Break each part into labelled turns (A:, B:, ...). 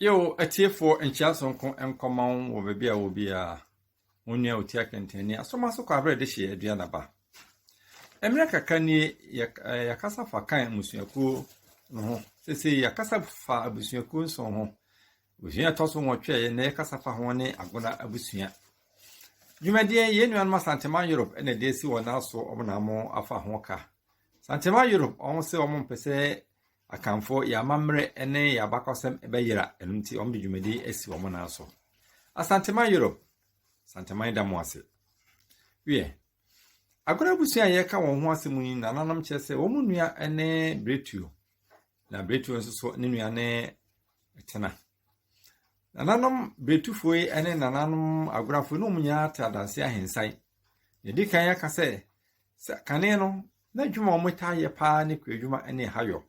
A: Yo, a tear for and Chason and common over beer will be a Munia Utiakantani, as so much of cover this year, Dianaba. America can ye Yakasa for kind Musiaku, no, say Yakasa for Abusiaku, so home. With your toss on what chair, and Yakasa for Hone, Agona Abusua. You may dear Yenuan Santema Europe, and a day see one also of Namo Afa Honka. Santema Europe, almost on Pese. Akanfoɔ ya mamre ene ya bakosem ebeyira enunti ombi dwumedi esi wo na so asantema Europe santema da mo ase wie Agona Abusua ye ka won ho asemu ni nananom kyese wo munua ene bretuo na bretuo nso so ne nua ne etena nananom bretufo ene nananom agorafo no munya ta danse ahensan ye di kan ya ka se kane no na dwuma mo ta ye pa ne kwadwuma ene hayo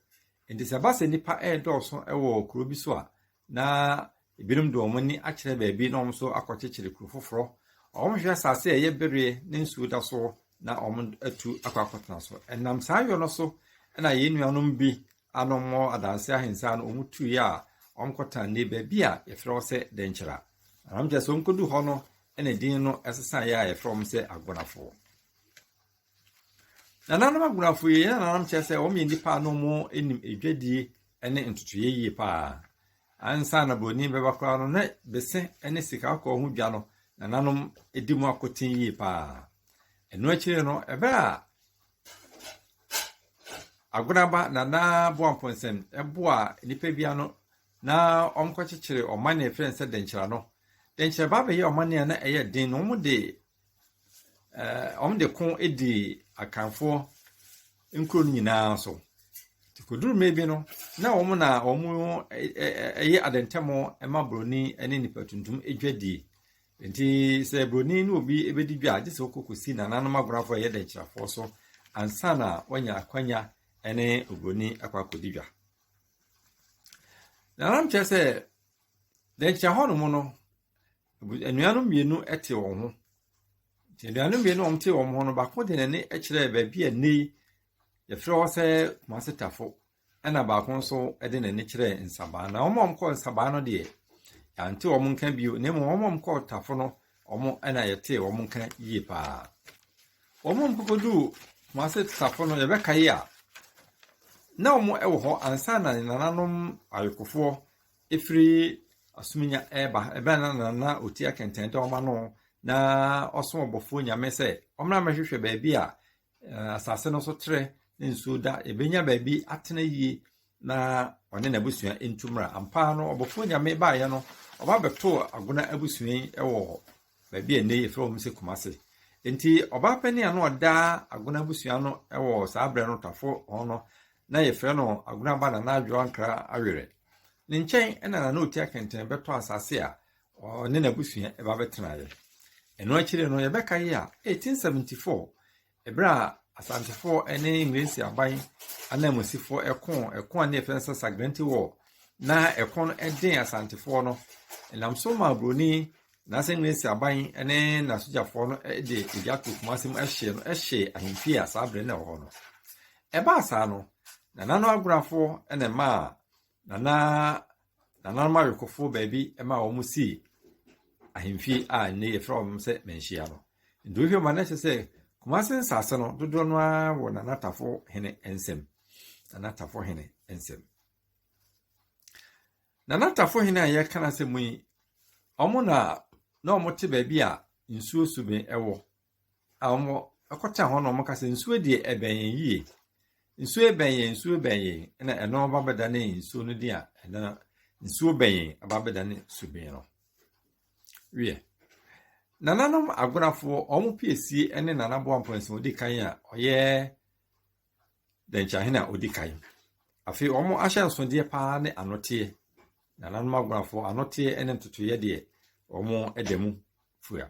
A: Enti sabase nipa dɔɔso ɛwɔ kuro bi so a na ebinom do ɔmani akyerɛ baabi na ɔmo so akɔkyekyere kuro foforo ɔmo hwɛ asase a ɛyɛ bere ne nsuo da so na ɔmo atu akɔakɔtena so ɛnam saa yɔ no so na yɛ nuanom bi anomo adanse ahensa no ɔmo tuye a ɔmo kɔtena ne baabi a yɛfrɛ sɛ denkyera anam kyerɛ sɛ ɔnkodu hɔ no ɛna din no ɛsesa yɛ a yɛfrɛ ɔmo sɛ agonafo Nananom agunafo ye nanam kyese o me nipa no mo enim edwadie ene ntotoye yie pa ansa na boni beba kra no na bese ene sika akọ ho dwa no nananom edimu akotin yie pa eno akire no ebe a agunaba nana boamponsem ebo a nipa bia no na omkọkyekyere omane friend se denkyera no denkyera ba be ye omane na eye den no mo de kon edi Akanfoɔ nkuro nyinaa so tikoduru mebi no na wɔn na wɔn ɛyɛ adentamo ɛma broni ɛne nipa tuntum edwadie nti sɛ broni no obi ebedi dwa agye sɛ okokosi na nanom agorafo ɛyɛ denkyerafo so ansa na wɔnya akwanya ɛne obroni akwakodi dwa na nam kyerɛ sɛ denkyera hɔ no mu no anuanom mmienu ɛte wɔn ho Tinuanu bi no omte wo mo no bako de ne ekire ba bi ani ye frɛ wo sɛ masetafo ɛna bako nso ɛde ne ne kire nsaba na omom kɔ nsaba no de ya nte wo mo nka bio ne mo omom kɔ tafo no omo ɛna yete wo mo nka yie pa omom kokodu masetafo no ye bɛka yi a na omo ɛwɔ hɔ ansa na nananom ayekofo efiri asuminya eba na otia kentente oma no na oso obofo nyame se omna mehwehwe baabi a asase no so tre nsuo da ebenya baabi atena yie na one na abusua entumra ampa no obofo nyame baaye no oba beto Agona Abusua ewo baabi ene efro mu se kumase enti oba pani ano oda Agona Abusua no ewo saabre no tafo ono na yefre no Agona ba na adwo ankra awere ne nkyɛn na na otia kenten beto asase a one na abusua eba betena ye eno akire no yebeka yi a 1874 ebra asantefo ene English aban anamusifo ekon ne efensa sagrante war na ekon eden asantefo no enam so ma broni na English aban ene na sojafo no de ejato kumasem ehye no ehye ahemfi a sabre na ho no eba asa no na nano agorafo ene ma na ma rekofo baabi ema wo musi ahemfi a ne from se menhia no ndohwe ma na se kumase nsase no dodo no a wo na natafo hene ensem na natafo hene a ye kana se mui omo na omo te ba bi a nsuo sube ewo a omo akota ho no omo ka se nsuo die ebenyen yie nsuo ebenyen na eno ba beda ne nsuo no dia na nsuo benyen aba beda ne sube no wie nananom agorafo omo piesie ene nanabo amponse odi kan a oye dencha hena odi kan afi omo ahyanso de pa ne anote nananom agorafo anote ene ntotoye de omo edemu fua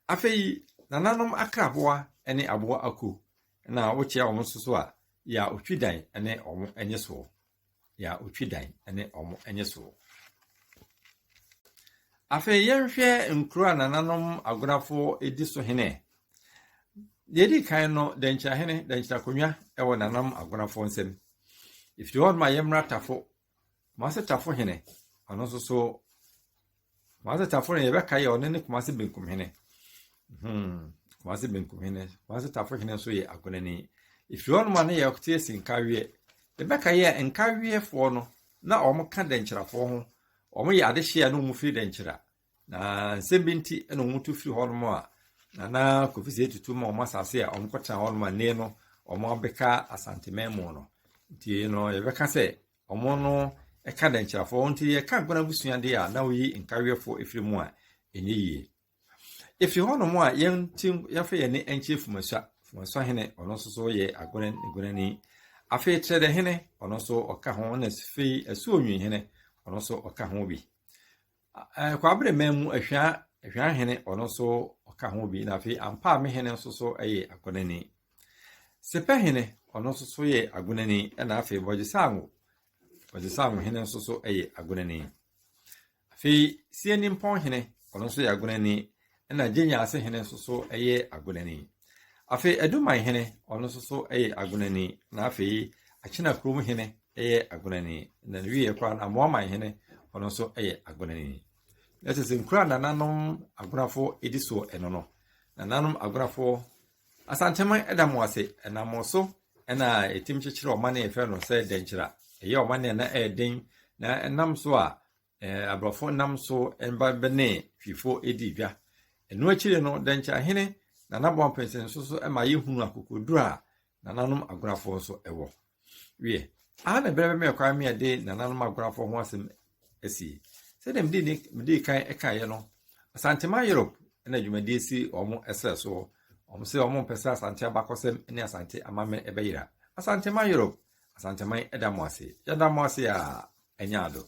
A: afi nananom akraboa ene aboa ako na woche omo soso a ya otwidan ene omo enyeso Afe yenhwe nkro nananom agorafo edi so hene. Yedi kan no dencha hene dencha konwa ewo nanam agorafo nsem. If you want my yemra tafo, mase tafo hene. ɔno nso so Kumase tafo no yɛbɛka yɛ ɔne ne Kumase benkum hene Kumase benkum hene Kumase tafo hene nso yɛ Agonani ifiri hɔ no ma ne yɛ ɔte esi nkawie yɛbɛka yɛ nkawiefoɔ no na ɔmo ka dɛnkyerɛfoɔ ho ɔmo yɛ adehyɛ no mu firi dɛnkyerɛ na nsɛm bi nti ɛna ɔmo tu firi hɔ no ma na kofisi etutu ma ɔmo asase a ɔmo kɔtena hɔ no ma ne no ɔmo abɛka asantemɛmo no nti no yɛbɛka sɛ ɔmo no ɛka dɛnkyerɛfoɔ nti yɛka Agona Abusua de a na oyi nkawiefoɔ efiri mu a ɛnyɛ yie efiri hɔ no mo a yɛfa yɛ ne ɛnkyɛ fumasua hene ɔno nso so yɛ Agonani afei Trɛdɛ hene ɔno nso ɔka ho na fei Asuonwi hene ɔno nso ɔka ho bi kwabere mamu ahwa hene ɔno nso ɔka ho bi na afei Ampaame hene nso so ɛyɛ Agonani Sepɛ hene ɔno nso so yɛ Agonani ɛna afei Bɔgyesango hene nso so ɛyɛ Agonani afei Sienimpɔn hene ɔno nso yɛ Agonani ɛna Gyenyaase hene nso so ɛyɛ Agonani afei Eduman hene ɔno nso so ɛyɛ Agonani na afei Akyena kurom hene ɛyɛ Agonani na wiye kwa na Moaman hene ɔno nso ɛyɛ Agonani ɛsɛ nkura nananom Agonafo edi so ɛno no nananom Agonafo asanteman ɛda mo ase ɛnam so ɛna etim kyekyere ɔman ne yɛfɛ no sɛ dɛnkyerɛ ɛyɛ ɔman ne na ɛden na ɛnam so a abrɔfo nam so ɛnba bɛne fifo edi dwa ɛno akyire no dɛnkyerɛ hene nanabɔ mpɛnsɛn nso so ɛma yɛhunu akokoduru a nananom Agonafo nso ɛwɔ wie na bɛrɛ me kwa me ade nananom Agonafo ho asɛm asi sɛdeɛ mede kan ɛkaeɛ no asantema Europe ɛna dwumadi si ɔmo ɛsɛ so ɔmo sɛ ɔmo mpɛsɛ asante abakɔsɛm ne asante amame ɛbɛyira asantema Europe asanteman ɛda mo ase yɛda mo ase a ɛnya ado